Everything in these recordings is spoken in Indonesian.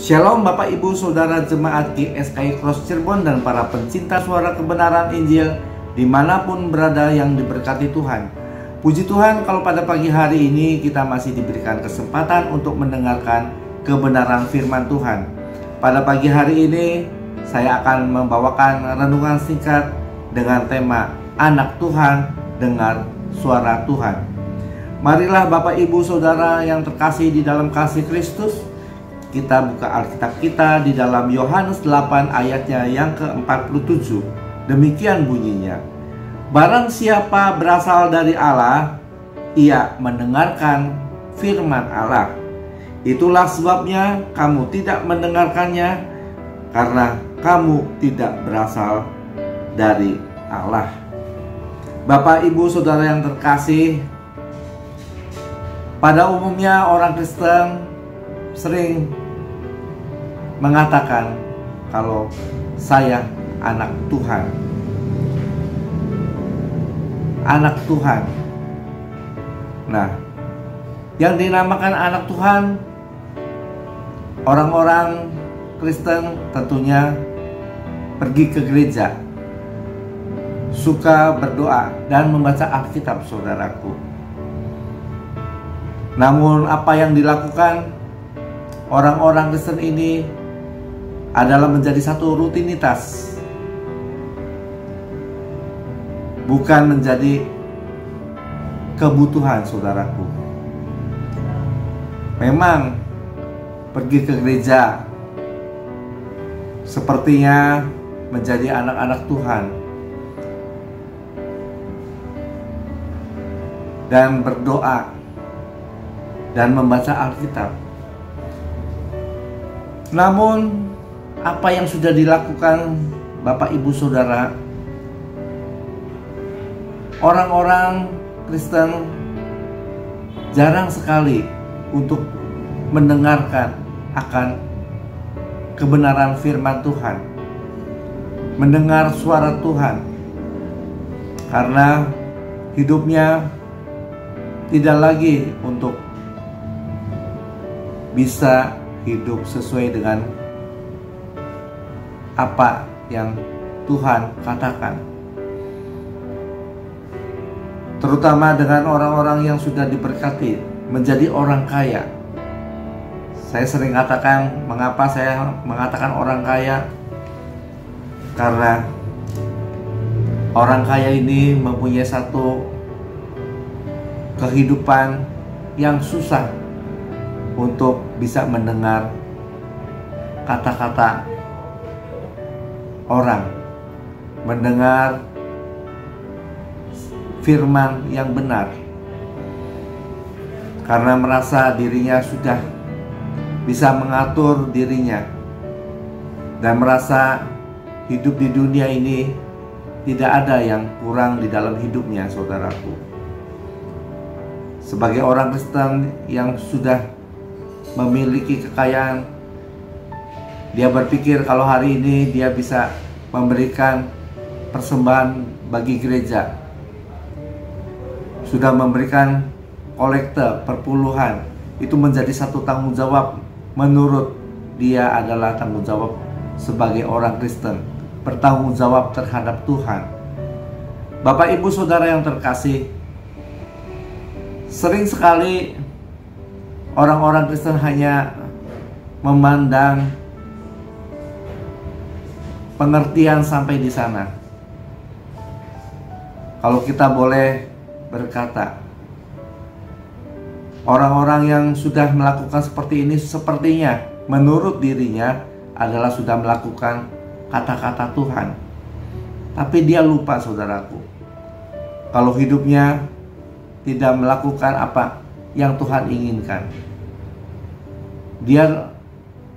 Shalom Bapak Ibu Saudara Jemaat GSKI Cross Cirebon dan para pencinta suara kebenaran Injil dimanapun berada yang diberkati Tuhan. Puji Tuhan kalau pada pagi hari ini kita masih diberikan kesempatan untuk mendengarkan kebenaran firman Tuhan. Pada pagi hari ini saya akan membawakan renungan singkat dengan tema Anak Tuhan Dengar Suara Tuhan. Marilah Bapak Ibu Saudara yang terkasih di dalam kasih Kristus, kita buka Alkitab kita di dalam Yohanes 8 ayatnya yang ke-47. Demikian bunyinya. Barang siapa berasal dari Allah, ia mendengarkan firman Allah. Itulah sebabnya kamu tidak mendengarkannya, karena kamu tidak berasal dari Allah. Bapak Ibu Saudara yang terkasih, pada umumnya orang Kristen sering mengatakan kalau saya anak Tuhan. Anak Tuhan. Nah, yang dinamakan anak Tuhan, orang-orang Kristen tentunya pergi ke gereja, suka berdoa dan membaca Alkitab, saudaraku. Namun apa yang dilakukan orang-orang Kristen ini adalah menjadi satu rutinitas, bukan menjadi kebutuhan, saudaraku. Memang pergi ke gereja sepertinya menjadi anak-anak Tuhan dan berdoa dan membaca Alkitab. Namun apa yang sudah dilakukan Bapak Ibu Saudara, orang-orang Kristen jarang sekali untuk mendengarkan akan kebenaran firman Tuhan, mendengar suara Tuhan, karena hidupnya tidak lagi untuk bisa hidup sesuai dengan apa yang Tuhan katakan. Terutama dengan orang-orang yang sudah diberkati menjadi orang kaya. Saya sering katakan, mengapa saya mengatakan orang kaya? Karena orang kaya ini mempunyai satu kehidupan yang susah untuk bisa mendengar kata-kata orang, mendengar firman yang benar, karena merasa dirinya sudah bisa mengatur dirinya dan merasa hidup di dunia ini tidak ada yang kurang di dalam hidupnya, saudaraku. Sebagai orang Kristen yang sudah memiliki kekayaan, dia berpikir kalau hari ini dia bisa memberikan persembahan bagi gereja, sudah memberikan kolekte perpuluhan, itu menjadi satu tanggung jawab. Menurut dia adalah tanggung jawab sebagai orang Kristen, bertanggung jawab terhadap Tuhan. Bapak Ibu Saudara yang terkasih, sering sekali orang-orang Kristen hanya memandang pengertian sampai di sana. Kalau kita boleh berkata, orang-orang yang sudah melakukan seperti ini sepertinya menurut dirinya adalah sudah melakukan kata-kata Tuhan. Tapi dia lupa, saudaraku, kalau hidupnya tidak melakukan apa yang Tuhan inginkan. Dia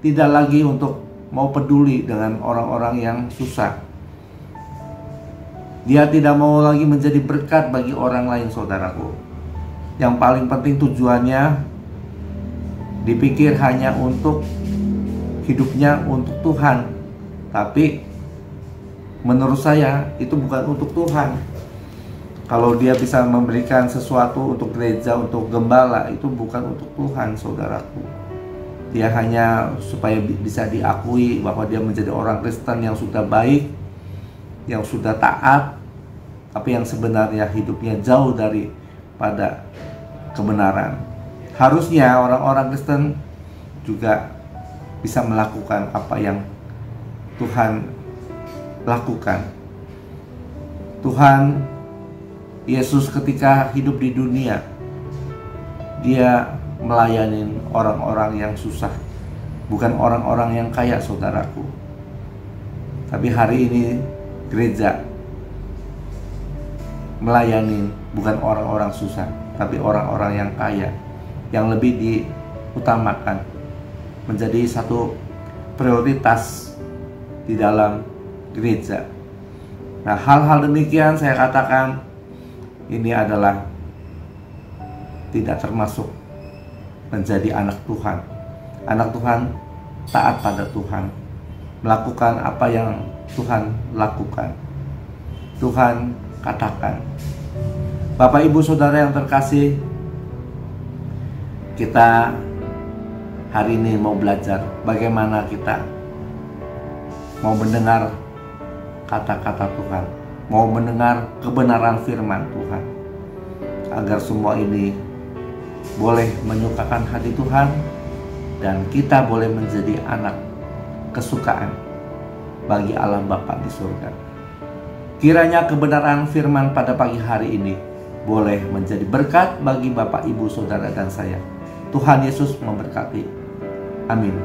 tidak lagi untuk mau peduli dengan orang-orang yang susah. Dia tidak mau lagi menjadi berkat bagi orang lain, saudaraku. Yang paling penting tujuannya dipikir hanya untuk hidupnya untuk Tuhan. Tapi menurut saya itu bukan untuk Tuhan. Kalau dia bisa memberikan sesuatu untuk gereja, untuk gembala, itu bukan untuk Tuhan, saudaraku. Dia hanya supaya bisa diakui bahwa dia menjadi orang Kristen yang sudah baik, yang sudah taat, tapi yang sebenarnya hidupnya jauh daripada kebenaran. Harusnya orang-orang Kristen juga bisa melakukan apa yang Tuhan lakukan. Tuhan Yesus ketika hidup di dunia, dia melayani orang-orang yang susah, bukan orang-orang yang kaya, saudaraku. Tapi hari ini gereja melayani bukan orang-orang susah, tapi orang-orang yang kaya, yang lebih diutamakan, menjadi satu prioritas di dalam gereja. Nah, hal-hal demikian saya katakan ini adalah tidak termasuk menjadi anak Tuhan. Anak Tuhan taat pada Tuhan, melakukan apa yang Tuhan lakukan, Tuhan katakan. Bapak Ibu Saudara yang terkasih, kita hari ini mau belajar bagaimana kita mau mendengar kata-kata Tuhan, mau mendengar kebenaran firman Tuhan, agar semua ini boleh menyukakan hati Tuhan dan kita boleh menjadi anak kesukaan bagi Allah Bapa di surga. Kiranya kebenaran firman pada pagi hari ini boleh menjadi berkat bagi Bapak, Ibu, Saudara, dan saya. Tuhan Yesus memberkati. Amin.